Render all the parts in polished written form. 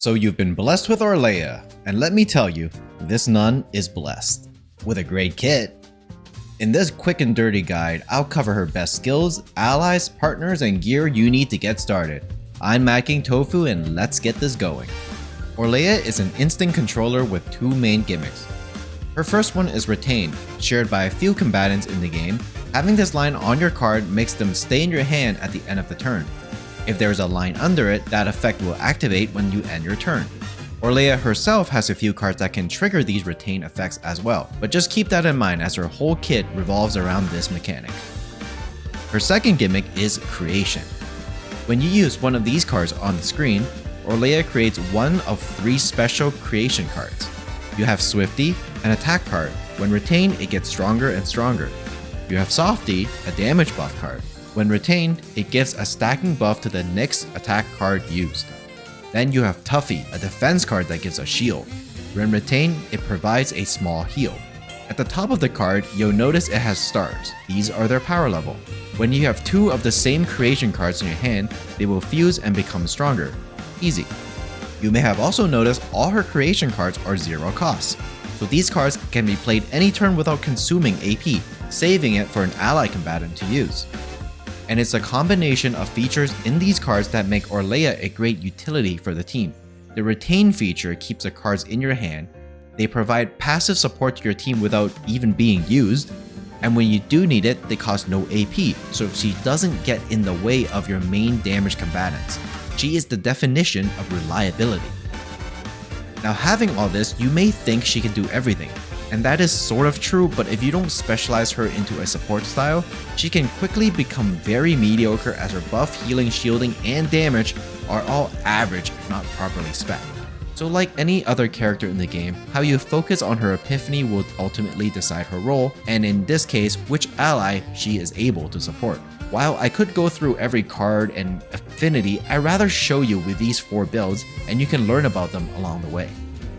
So you've been blessed with Orlea, and let me tell you, this nun is blessed. With a great kit. In this quick and dirty guide, I'll cover her best skills, allies, partners, and gear you need to get started. I'm Macking Tofu and let's get this going. Orlea is an instant controller with two main gimmicks. Her first one is Retain, shared by a few combatants in the game. Having this line on your card makes them stay in your hand at the end of the turn. If there is a line under it, that effect will activate when you end your turn. Orlea herself has a few cards that can trigger these retain effects as well, but just keep that in mind as her whole kit revolves around this mechanic. Her second gimmick is Creation. When you use one of these cards on the screen, Orlea creates one of three special creation cards. You have Swifty, an attack card. When retained, it gets stronger and stronger. You have Softy, a damage buff card. When retained, it gives a stacking buff to the next attack card used. Then you have Tuffy, a defense card that gives a shield. When retained, it provides a small heal. At the top of the card, you'll notice it has stars. These are their power level. When you have two of the same creation cards in your hand, they will fuse and become stronger. Easy. You may have also noticed all her creation cards are zero cost. So these cards can be played any turn without consuming AP, saving it for an ally combatant to use. And it's a combination of features in these cards that make Orlea a great utility for the team. The Retain feature keeps the cards in your hand, they provide passive support to your team without even being used, and when you do need it, they cost no AP, so she doesn't get in the way of your main damage combatants. She is the definition of reliability. Now having all this, you may think she can do everything. And that is sort of true, but if you don't specialize her into a support style, she can quickly become very mediocre as her buff, healing, shielding, and damage are all average if not properly spec'd. So like any other character in the game, how you focus on her epiphany will ultimately decide her role, and in this case, which ally she is able to support. While I could go through every card and affinity, I'd rather show you with these 4 builds, and you can learn about them along the way.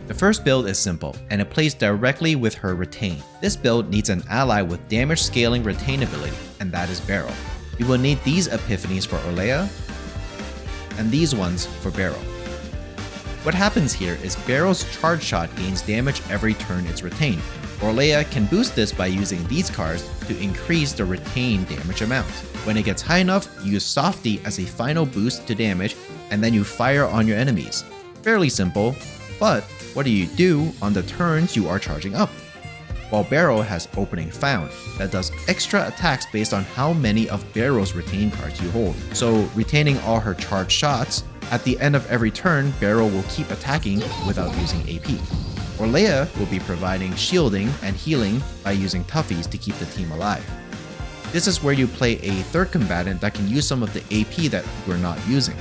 The first build is simple, and it plays directly with her Retain. This build needs an ally with damage scaling retain ability, and that is Barrel. You will need these epiphanies for Orlea, and these ones for Barrel. What happens here is Barrel's charge shot gains damage every turn it's retained. Orlea can boost this by using these cards to increase the retain damage amount. When it gets high enough, you use Softy as a final boost to damage, and then you fire on your enemies. Fairly simple, but what do you do on the turns you are charging up? While Barrel has Opening Found, that does extra attacks based on how many of Barrel's retain cards you hold. So retaining all her charged shots, at the end of every turn, Barrel will keep attacking without using AP. Orlea will be providing shielding and healing by using Tuffies to keep the team alive. This is where you play a third combatant that can use some of the AP that you're not using.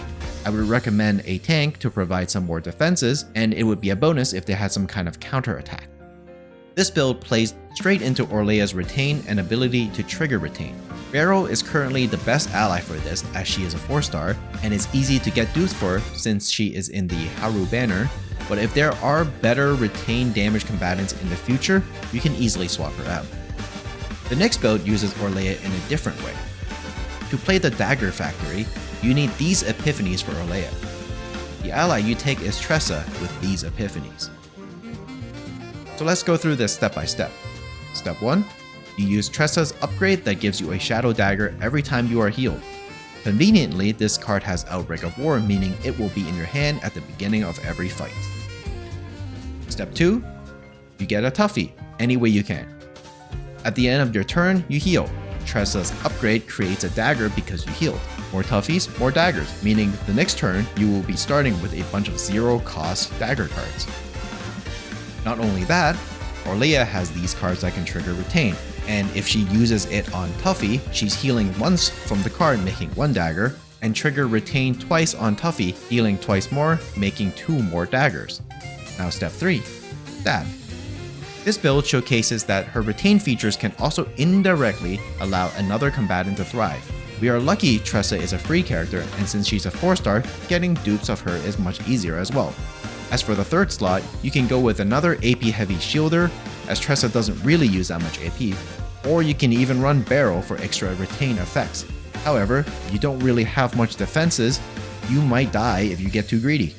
I would recommend a tank to provide some more defenses, and it would be a bonus if they had some kind of counter attack. This build plays straight into Orlea's Retain and ability to trigger Retain. Barrel is currently the best ally for this as she is a 4-star, and is easy to get dues for since she is in the Haru banner, but if there are better Retain damage combatants in the future, you can easily swap her out. The next build uses Orlea in a different way. To play the Dagger factory, you need these epiphanies for Orlea. The ally you take is Tressa with these epiphanies. So let's go through this step by step. Step 1. You use Tressa's upgrade that gives you a Shadow Dagger every time you are healed. Conveniently, this card has Outbreak of War, meaning it will be in your hand at the beginning of every fight. Step 2. You get a Tuffy, any way you can. At the end of your turn, you heal. Tressa's upgrade creates a dagger because you healed. More Tuffies, more daggers, meaning the next turn you will be starting with a bunch of zero-cost dagger cards. Not only that, Orlea has these cards that can trigger Retain, and if she uses it on Tuffy, she's healing once from the card making 1 dagger, and trigger Retain twice on Tuffy, healing twice more, making 2 more daggers. Now step 3. Stab. This build showcases that her Retain features can also indirectly allow another combatant to thrive. We are lucky Tressa is a free character, and since she's a 4-star, getting dupes of her is much easier as well. As for the third slot, you can go with another AP heavy shielder, as Tressa doesn't really use that much AP, or you can even run Barrel for extra retain effects. However, you don't really have much defenses, you might die if you get too greedy.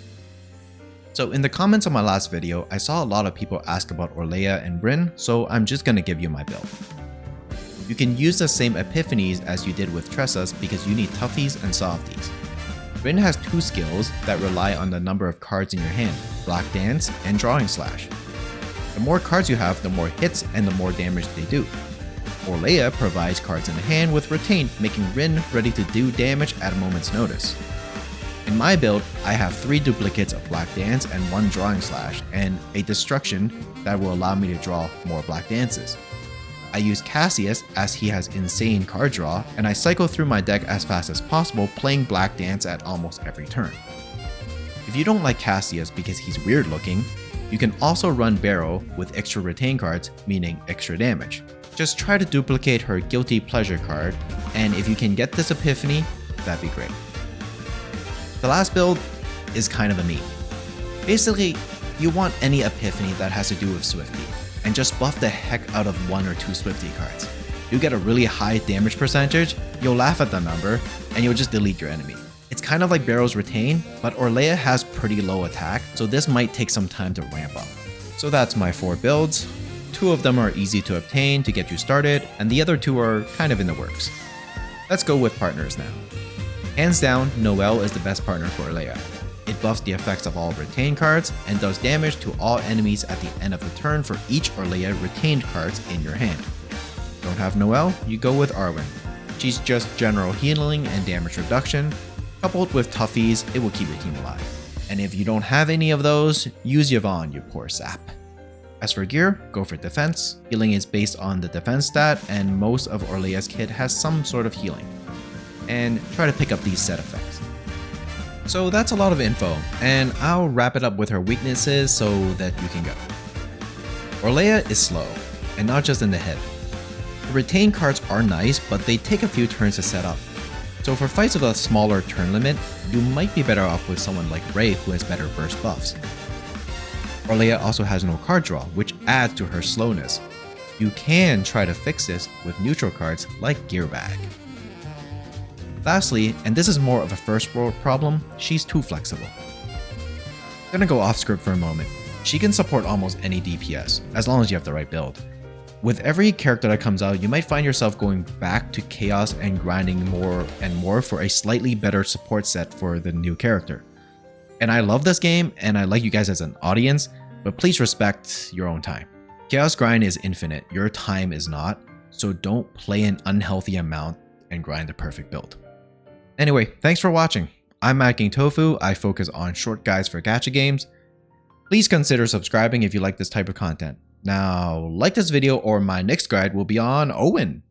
So in the comments on my last video, I saw a lot of people ask about Orlea and Brynn, so I'm just gonna give you my build. You can use the same epiphanies as you did with Tressa's because you need toughies and softies. Brynn has 2 skills that rely on the number of cards in your hand, Black Dance and Drawing Slash. The more cards you have, the more hits and the more damage they do. Orlea provides cards in the hand with Retain, making Brynn ready to do damage at a moment's notice. In my build, I have 3 duplicates of Black Dance and 1 Drawing Slash, and a Destruction that will allow me to draw more Black Dances. I use Cassius as he has insane card draw, and I cycle through my deck as fast as possible, playing Black Dance at almost every turn. If you don't like Cassius because he's weird looking, you can also run Barrow with extra retain cards, meaning extra damage. Just try to duplicate her Guilty Pleasure card, and if you can get this epiphany, that'd be great. The last build is kind of a meme. Basically, you want any epiphany that has to do with Swifty, and just buff the heck out of 1 or 2 Swifty cards. You get a really high damage percentage, you'll laugh at the number, and you'll just delete your enemy. It's kind of like Barrow's Retain, but Orlea has pretty low attack, so this might take some time to ramp up. So that's my 4 builds. 2 of them are easy to obtain to get you started, and the other 2 are kind of in the works. Let's go with partners now. Hands down, Noelle is the best partner for Orlea. It buffs the effects of all retained cards and does damage to all enemies at the end of the turn for each Orlea retained cards in your hand. Don't have Noelle? You go with Arwen. She's just general healing and damage reduction. Coupled with toughies, it will keep your team alive. And if you don't have any of those, use Yvonne, you poor sap. As for gear, go for defense. Healing is based on the defense stat, and most of Orlea's kit has some sort of healing. And try to pick up these set effects. So that's a lot of info, and I'll wrap it up with her weaknesses so that you can go. Orlea is slow, and not just in the head. The retained cards are nice, but they take a few turns to set up. So for fights with a smaller turn limit, you might be better off with someone like Ray who has better burst buffs. Orlea also has no card draw, which adds to her slowness. You can try to fix this with neutral cards like Gear Bag. Lastly, and this is more of a first world problem, she's too flexible. I'm gonna go off script for a moment. She can support almost any DPS, as long as you have the right build. With every character that comes out, you might find yourself going back to Chaos and grinding more and more for a slightly better support set for the new character. And I love this game, and I like you guys as an audience, but please respect your own time. Chaos grind is infinite, your time is not, so don't play an unhealthy amount and grind the perfect build. Anyway, thanks for watching. I'm Mad King Tofu, I focus on short guides for gacha games. Please consider subscribing if you like this type of content. Now, like this video or my next guide will be on Owen.